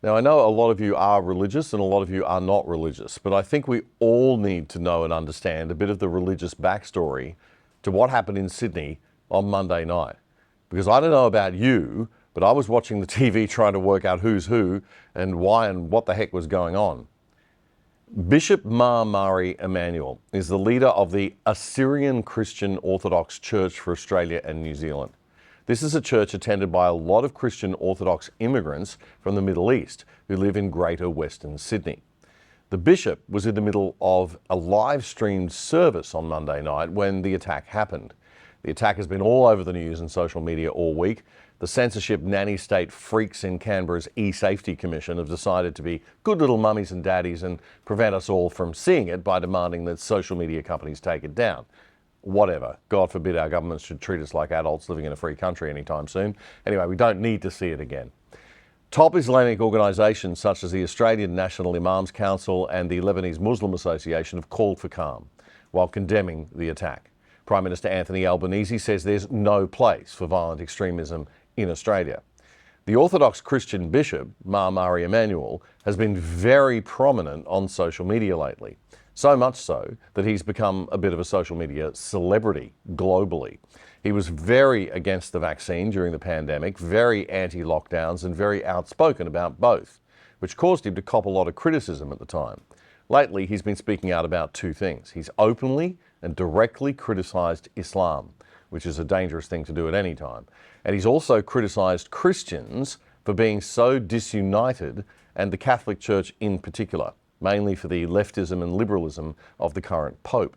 Now, I know a lot of you are religious and a lot of you are not religious, but I think we all need to know and understand a bit of the religious backstory to what happened in Sydney on Monday night. Because I don't know about you, but I was watching the TV trying to work out who's who and why and what the heck was going on. Bishop Mari Emmanuel is the leader of the Assyrian Christian Orthodox Church for Australia and New Zealand. This is a church attended by a lot of Christian Orthodox immigrants from the Middle East who live in Greater Western Sydney. The bishop was in the middle of a live-streamed service on Monday night when the attack happened. The attack has been all over the news and social media all week. The censorship nanny state freaks in Canberra's e-safety commission have decided to be good little mummies and daddies and prevent us all from seeing it by demanding that social media companies take it down. Whatever. God forbid our government should treat us like adults living in a free country anytime soon. Anyway, we don't need to see it again. Top Islamic organisations such as the Australian National Imams Council and the Lebanese Muslim Association have called for calm while condemning the attack. Prime Minister Anthony Albanese says there's no place for violent extremism in Australia. The Orthodox Christian Bishop, Mari Emmanuel, has been very prominent on social media lately. So much so that he's become a bit of a social media celebrity globally. He was very against the vaccine during the pandemic, very anti-lockdowns and very outspoken about both, which caused him to cop a lot of criticism at the time. Lately, he's been speaking out about two things. He's openly and directly criticised Islam, which is a dangerous thing to do at any time. And he's also criticised Christians for being so disunited, and the Catholic Church in particular, mainly for the leftism and liberalism of the current Pope.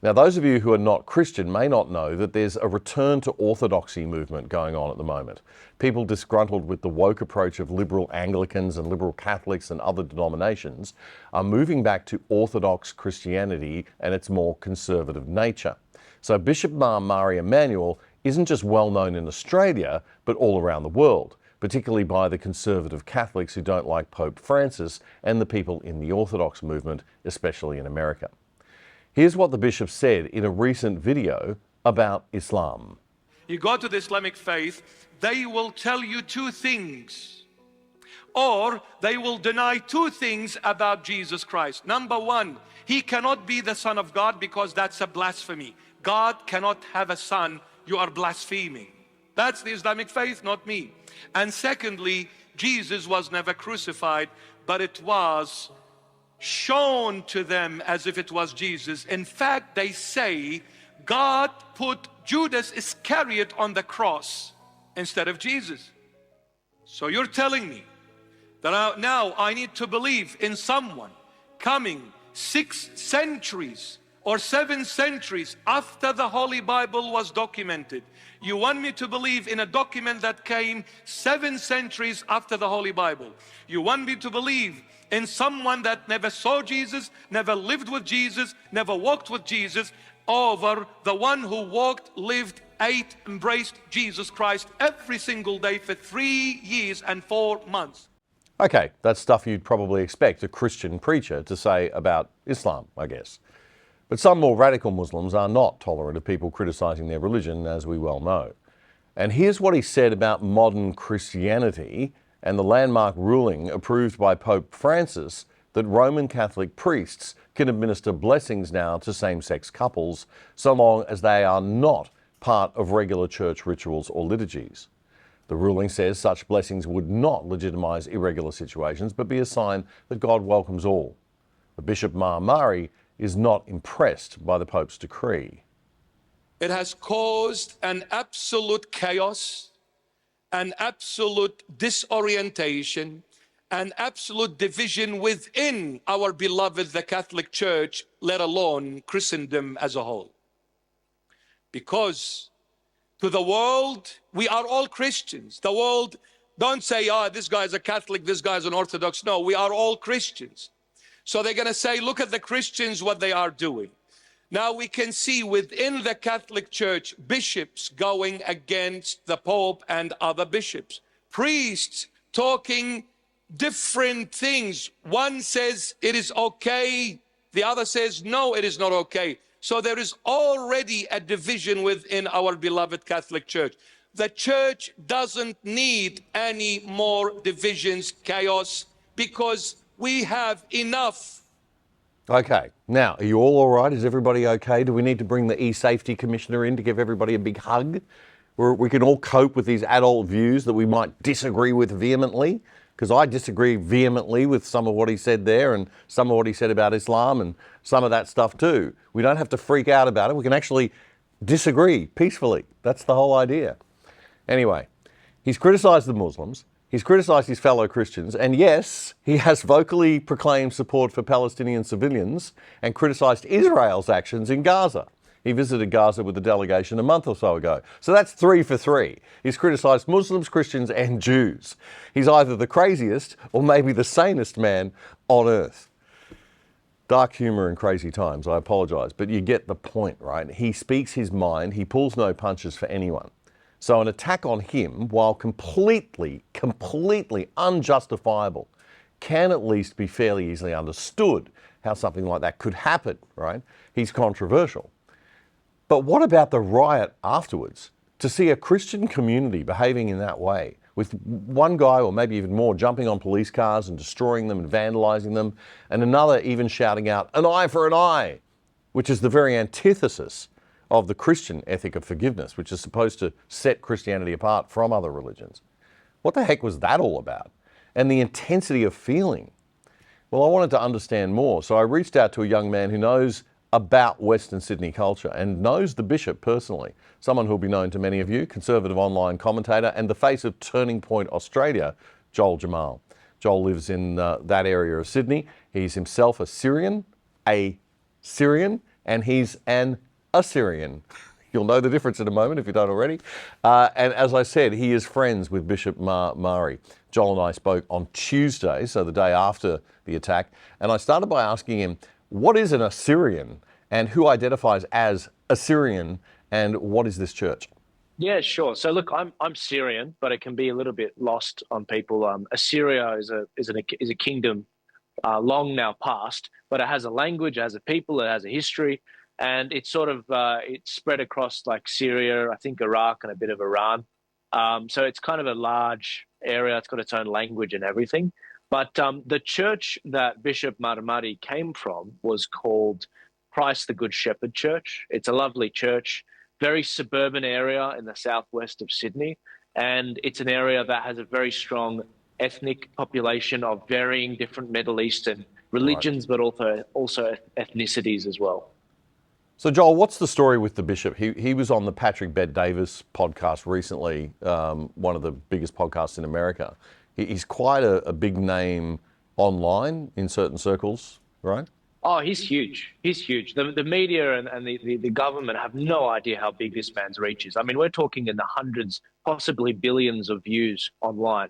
Now, those of you who are not Christian may not know that there's a return to orthodoxy movement going on at the moment. People disgruntled with the woke approach of liberal Anglicans and liberal Catholics and other denominations are moving back to Orthodox Christianity and its more conservative nature. So Bishop Mari Emmanuel isn't just well known in Australia, but all around the world, particularly by the conservative Catholics who don't like Pope Francis and the people in the Orthodox movement, especially in America. Here's what the bishop said in a recent video about Islam. You go to the Islamic faith, they will tell you two things, or they will deny two things about Jesus Christ. Number one, he cannot be the Son of God because that's a blasphemy. God cannot have a son, you are blaspheming. That's the Islamic faith, not me. And secondly, Jesus was never crucified, but it was shown to them as if it was Jesus. In fact, they say God put Judas Iscariot on the cross instead of Jesus. So you're telling me that now I need to believe in someone coming 6 centuries or 7 centuries after the Holy Bible was documented. You want me to believe in a document that came 7 centuries after the Holy Bible. You want me to believe in someone that never saw Jesus, never lived with Jesus, never walked with Jesus, over the one who walked, lived, ate, embraced Jesus Christ every single day for 3 years and 4 months. Okay, that's stuff you'd probably expect a Christian preacher to say about Islam, I guess. But some more radical Muslims are not tolerant of people criticising their religion, as we well know. And here's what he said about modern Christianity and the landmark ruling approved by Pope Francis that Roman Catholic priests can administer blessings now to same-sex couples so long as they are not part of regular church rituals or liturgies. The ruling says such blessings would not legitimise irregular situations but be a sign that God welcomes all. The Bishop Mari is not impressed by the Pope's decree. It has caused an absolute chaos, an absolute disorientation, an absolute division within our beloved, the Catholic Church, let alone Christendom as a whole. Because to the world, we are all Christians. The world don't say, this guy's a Catholic, this guy's an Orthodox. No, we are all Christians. So they're going to say, look at the Christians, what they are doing. Now we can see within the Catholic Church, bishops going against the Pope and other bishops. Priests talking different things. One says it is okay, the other says no, it is not okay. So there is already a division within our beloved Catholic Church. The church doesn't need any more divisions, chaos, because we have enough. Okay, now, are you all right? Is everybody okay? Do we need to bring the e-safety commissioner in to give everybody a big hug? Where we can all cope with these adult views that we might disagree with vehemently? Because I disagree vehemently with some of what he said there and some of what he said about Islam and some of that stuff too. We don't have to freak out about it. We can actually disagree peacefully. That's the whole idea. Anyway, he's criticised the Muslims. He's criticised his fellow Christians, and yes, he has vocally proclaimed support for Palestinian civilians and criticised Israel's actions in Gaza. He visited Gaza with a delegation a month or so ago. So that's 3 for 3. He's criticised Muslims, Christians and Jews. He's either the craziest or maybe the sanest man on earth. Dark humour and crazy times, I apologise, but you get the point, right? He speaks his mind, he pulls no punches for anyone. So an attack on him, while completely unjustifiable, can at least be fairly easily understood how something like that could happen, right? He's controversial. But what about the riot afterwards? To see a Christian community behaving in that way, with one guy or maybe even more jumping on police cars and destroying them and vandalising them, and another even shouting out, "An eye for an eye," which is the very antithesis of the Christian ethic of forgiveness, which is supposed to set Christianity apart from other religions. What the heck was that all about? And the intensity of feeling. Well, I wanted to understand more, so I reached out to a young man who knows about Western Sydney culture and knows the bishop personally, someone who'll be known to many of you, conservative online commentator and the face of Turning Point Australia, Joel Jamal. Joel lives in that area of Sydney. He's himself a Syrian, and he's an Assyrian. You'll know the difference in a moment if you don't already. And as I said, he is friends with Bishop Mari. Joel and I spoke on Tuesday, so the day after the attack, and I started by asking him, what is an Assyrian and who identifies as Assyrian, and what is this church? Yeah, sure. So look, I'm Syrian, but it can be a little bit lost on people. Assyria is a kingdom long now past, but it has a language, it has a people, it has a history. And it's sort of it's spread across like Syria, I think Iraq, and a bit of Iran. So it's kind of a large area. It's got its own language and everything. But the church that Bishop Maramari came from was called Christ the Good Shepherd Church. It's a lovely church, very suburban area in the southwest of Sydney. And it's an area that has a very strong ethnic population of varying different Middle Eastern religions, right, but also ethnicities as well. So Joel, what's the story with the bishop? He was on the Patrick Bet-Davis podcast recently, one of the biggest podcasts in America. He's quite a big name online in certain circles, right? Oh, he's huge. He's huge. The media and the government have no idea how big this man's reach is. I mean, we're talking in the hundreds, possibly billions of views online.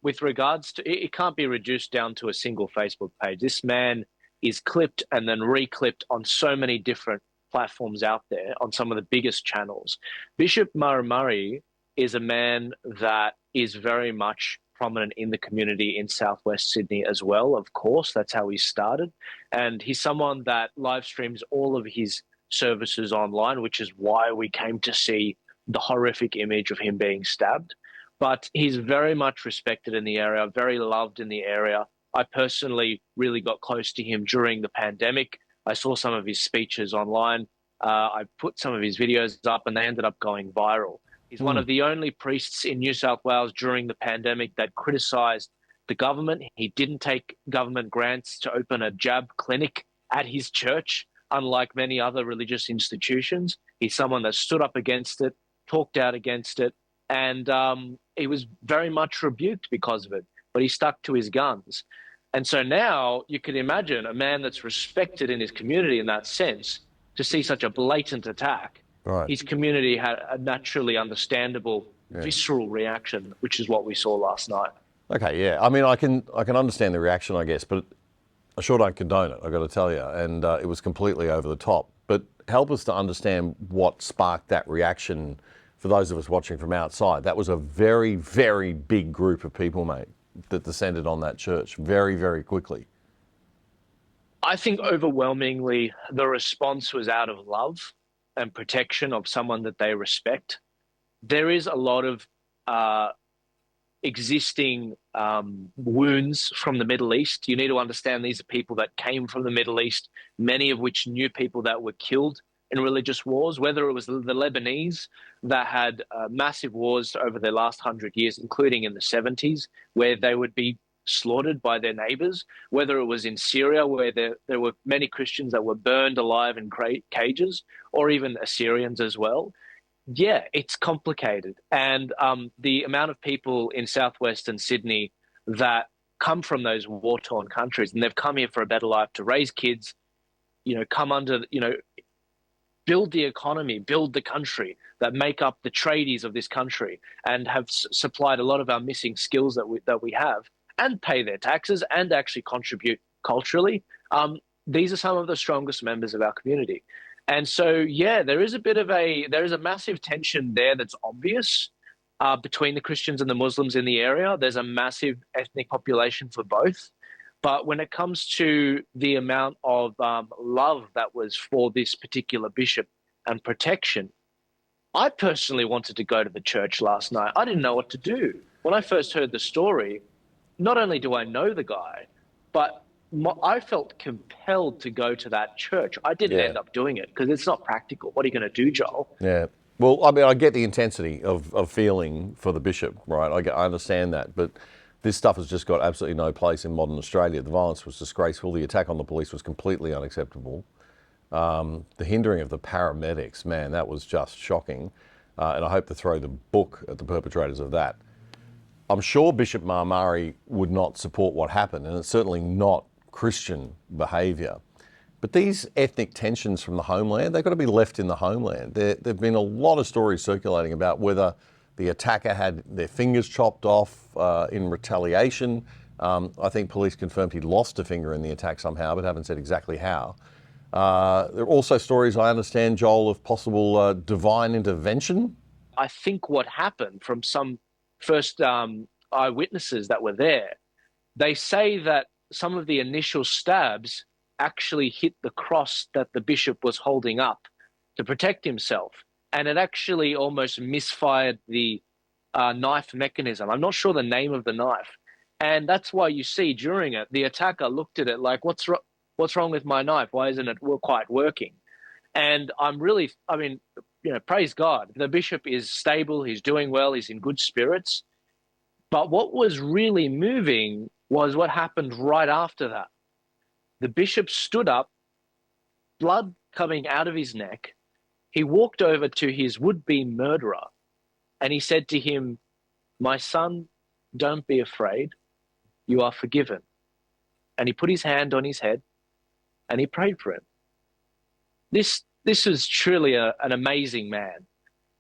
With regards to, it can't be reduced down to a single Facebook page. This man is clipped and then reclipped on so many different platforms out there on some of the biggest channels. Bishop Maramari is a man that is very much prominent in the community in Southwest Sydney as well, of course. That's how he started. And he's someone that live streams all of his services online, which is why we came to see the horrific image of him being stabbed. But he's very much respected in the area, very loved in the area. I personally really got close to him during the pandemic. I saw some of his speeches online. I put some of his videos up and they ended up going viral. He's one of the only priests in New South Wales during the pandemic that criticised the government. He didn't take government grants to open a jab clinic at his church, unlike many other religious institutions. He's someone that stood up against it, talked out against it, and he was very much rebuked because of it, but he stuck to his guns. And so now you can imagine a man that's respected in his community in that sense to see such a blatant attack. Right. His community had a naturally understandable, visceral reaction, which is what we saw last night. Okay, yeah. I mean, I can understand the reaction, I guess, but I sure don't condone it, I've got to tell you. And it was completely over the top. But help us to understand what sparked that reaction for those of us watching from outside. That was a very, very big group of people, mate, that descended on that church very, very quickly. I think overwhelmingly the response was out of love and protection of someone that they respect. there is a lot of existing wounds from the Middle East. You need to understand these are people that came from the Middle East, many of which knew people that were killed in religious wars, whether it was the Lebanese that had massive wars over their last 100 years, including in the 70s, where they would be slaughtered by their neighbors, whether it was in Syria, where there were many Christians that were burned alive in cages, or even Assyrians as well. Yeah, it's complicated. And the amount of people in southwestern Sydney that come from those war-torn countries, and they've come here for a better life, to raise kids, come under, build the economy, build the country, that make up the tradies of this country, and have supplied a lot of our missing skills that we have, and pay their taxes and actually contribute culturally. These are some of the strongest members of our community. And so, yeah, there is a massive tension there that's obvious between the Christians and the Muslims in the area. There's a massive ethnic population for both. But when it comes to the amount of love that was for this particular bishop and protection, I personally wanted to go to the church last night. I didn't know what to do. When I first heard the story, not only do I know the guy, but I felt compelled to go to that church. I didn't end up doing it because it's not practical. What are you going to do, Joel? Yeah. Well, I mean, I get the intensity of feeling for the bishop, right? I understand that. But this stuff has just got absolutely no place in modern Australia. The violence was disgraceful. The attack on the police was completely unacceptable. The hindering of the paramedics, man, that was just shocking. And I hope to throw the book at the perpetrators of that. I'm sure Bishop Marmari would not support what happened, and it's certainly not Christian behaviour. But these ethnic tensions from the homeland, they've got to be left in the homeland. There have been a lot of stories circulating about whether the attacker had their fingers chopped off in retaliation. I think police confirmed he'd lost a finger in the attack somehow, but haven't said exactly how. There are also stories, I understand, Joel, of possible divine intervention. I think what happened from some first eyewitnesses that were there, they say that some of the initial stabs actually hit the cross that the bishop was holding up to protect himself. And it actually almost misfired the knife mechanism. I'm not sure the name of the knife. And that's why you see during it, the attacker looked at it like, what's wrong with my knife? Why isn't it quite working? And praise God. The bishop is stable. He's doing well. He's in good spirits. But what was really moving was what happened right after that. The bishop stood up, blood coming out of his neck. He walked over to his would-be murderer and he said to him, "My son, don't be afraid. You are forgiven." And he put his hand on his head and he prayed for him. This is truly an amazing man.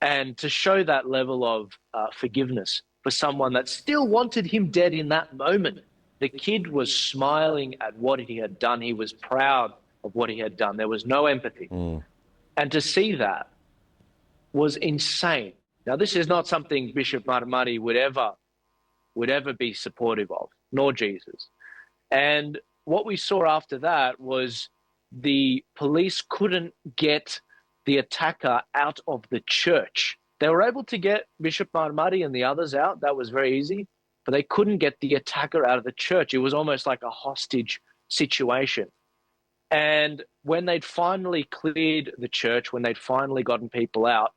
And to show that level of forgiveness for someone that still wanted him dead in that moment. The kid was smiling at what he had done. He was proud of what he had done. There was no empathy. And to see that was insane. Now, this is not something Bishop Marmari would ever be supportive of, nor Jesus. And what we saw after that was the police couldn't get the attacker out of the church. They were able to get Bishop Marmari and the others out. That was very easy. But they couldn't get the attacker out of the church. It was almost like a hostage situation. And when they'd finally cleared the church, when they'd finally gotten people out,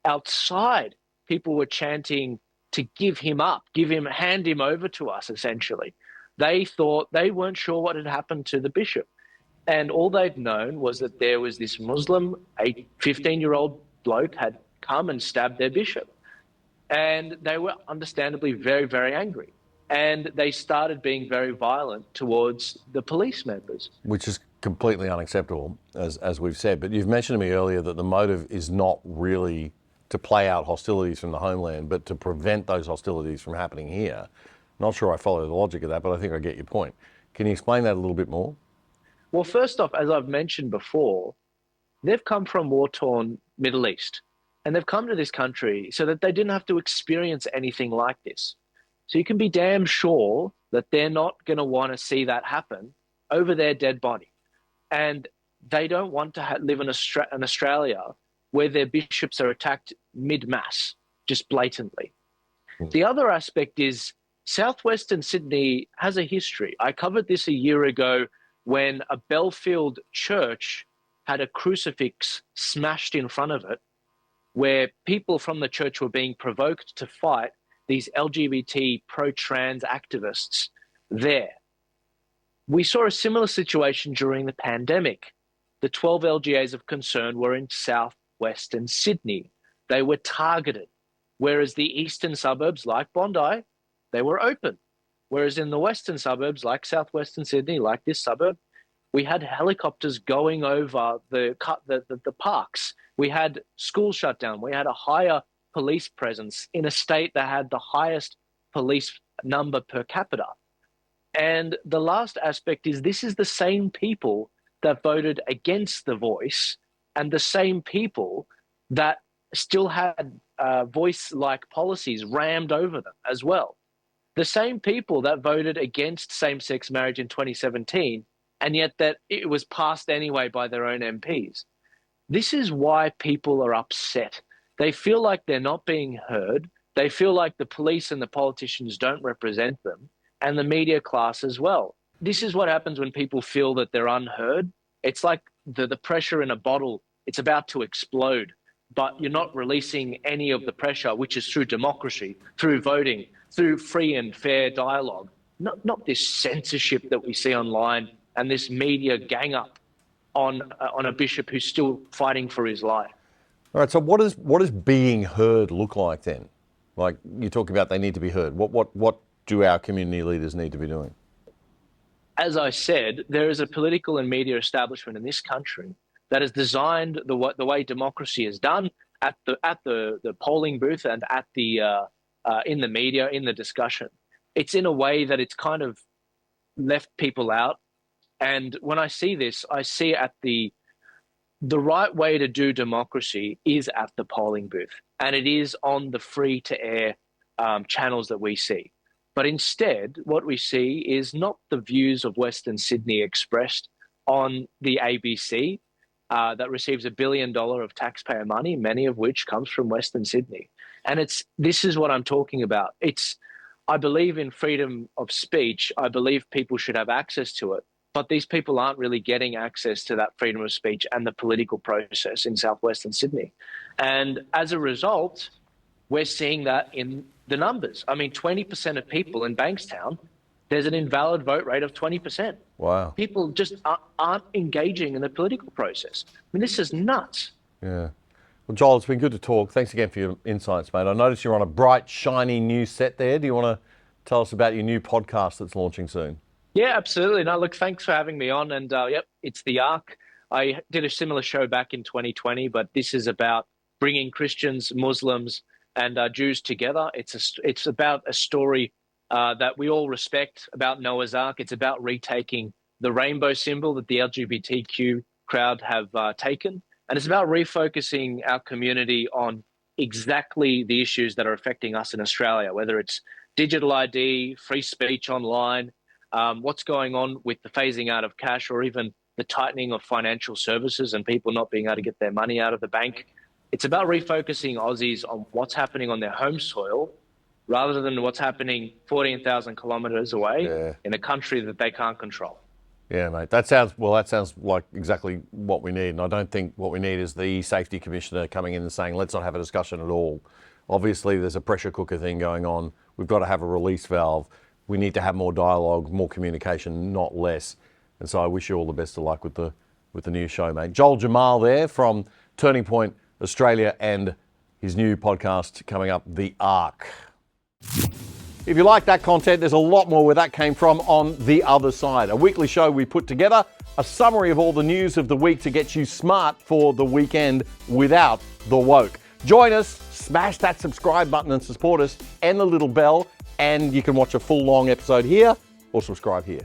outside, people were chanting to give him up, hand him over to us, essentially. They weren't sure what had happened to the bishop. And all they'd known was that there was this Muslim, a 15-year-old bloke had come and stabbed their bishop. And they were understandably very, very angry. And they started being very violent towards the police members. Which is completely unacceptable, as we've said. But you've mentioned to me earlier that the motive is not really to play out hostilities from the homeland, but to prevent those hostilities from happening here. Not sure I follow the logic of that, but I think I get your point. Can you explain that a little bit more? Well, first off, as I've mentioned before, they've come from war-torn Middle East. And they've come to this country so that they didn't have to experience anything like this. So you can be damn sure that they're not going to want to see that happen over their dead body. And they don't want to live in Australia where their bishops are attacked mid-mass, just blatantly. The other aspect is southwestern Sydney has a history. I covered this a year ago when a Belfield church had a crucifix smashed in front of it, where people from the church were being provoked to fight these LGBT pro-trans activists there. We saw a similar situation during the pandemic. The 12 LGAs of concern were in southwestern Sydney. They were targeted, whereas the eastern suburbs, like Bondi, they were open. Whereas in the western suburbs, like southwestern Sydney, like this suburb, we had helicopters going over the parks. We had schools shut down. We had a higher police presence in a state that had the highest police number per capita. And the last aspect is this is the same people that voted against the voice and the same people that still had voice-like policies rammed over them as well. The same people that voted against same-sex marriage in 2017, and yet that it was passed anyway by their own MPs. This is why people are upset. They feel like they're not being heard. They feel like the police and the politicians don't represent them, and the media class as well. This is what happens when people feel that they're unheard. It's like the pressure in a bottle. It's about to explode, but you're not releasing any of the pressure, which is through democracy, through voting, through free and fair dialogue. Not this censorship that we see online and this media gang up on a bishop who's still fighting for his life. All right, so what does being heard look like then? Like you talk about they need to be heard. What do our community leaders need to be doing? As I said, there is a political and media establishment in this country that has designed the way democracy is done at the polling booth and at the in the media, in the discussion. It's in a way that it's kind of left people out. And when I see this, I see at the right way to do democracy is at the polling booth, and it is on the free-to-air channels that we see. But instead, what we see is not the views of Western Sydney expressed on the ABC that receives $1 billion of taxpayer money, many of which comes from Western Sydney. And this is what I'm talking about. I believe in freedom of speech. I believe people should have access to it. But these people aren't really getting access to that freedom of speech and the political process in southwestern Sydney. And as a result, we're seeing that in the numbers. I mean, 20% of people in Bankstown, there's an invalid vote rate of 20%. Wow. People just aren't engaging in the political process. I mean, this is nuts. Yeah. Well, Joel, it's been good to talk. Thanks again for your insights, mate. I noticed you're on a bright, shiny new set there. Do you want to tell us about your new podcast that's launching soon? Yeah, absolutely. No, look, thanks for having me on. And yep, it's The Ark. I did a similar show back in 2020, but this is about bringing Christians, Muslims, and Jews together. It's about a story that we all respect about Noah's Ark. It's about retaking the rainbow symbol that the LGBTQ crowd have taken. And it's about refocusing our community on exactly the issues that are affecting us in Australia, whether it's digital ID, free speech online, what's going on with the phasing out of cash, or even the tightening of financial services and people not being able to get their money out of the bank. It's about refocusing Aussies on what's happening on their home soil rather than what's happening 14,000 kilometres away in a country that they can't control. Yeah, mate. That sounds like exactly what we need. And I don't think what we need is the safety commissioner coming in and saying, let's not have a discussion at all. Obviously, there's a pressure cooker thing going on. We've got to have a release valve. We need to have more dialogue, more communication, not less. And so I wish you all the best of luck with the new show, mate. Joel Jamal there from Turning Point Australia and his new podcast coming up, The Ark. If you like that content, there's a lot more where that came from on The Other Side, a weekly show we put together, a summary of all the news of the week to get you smart for the weekend without the woke. Join us, smash that subscribe button and support us, and the little bell, and you can watch a full long episode here or subscribe here.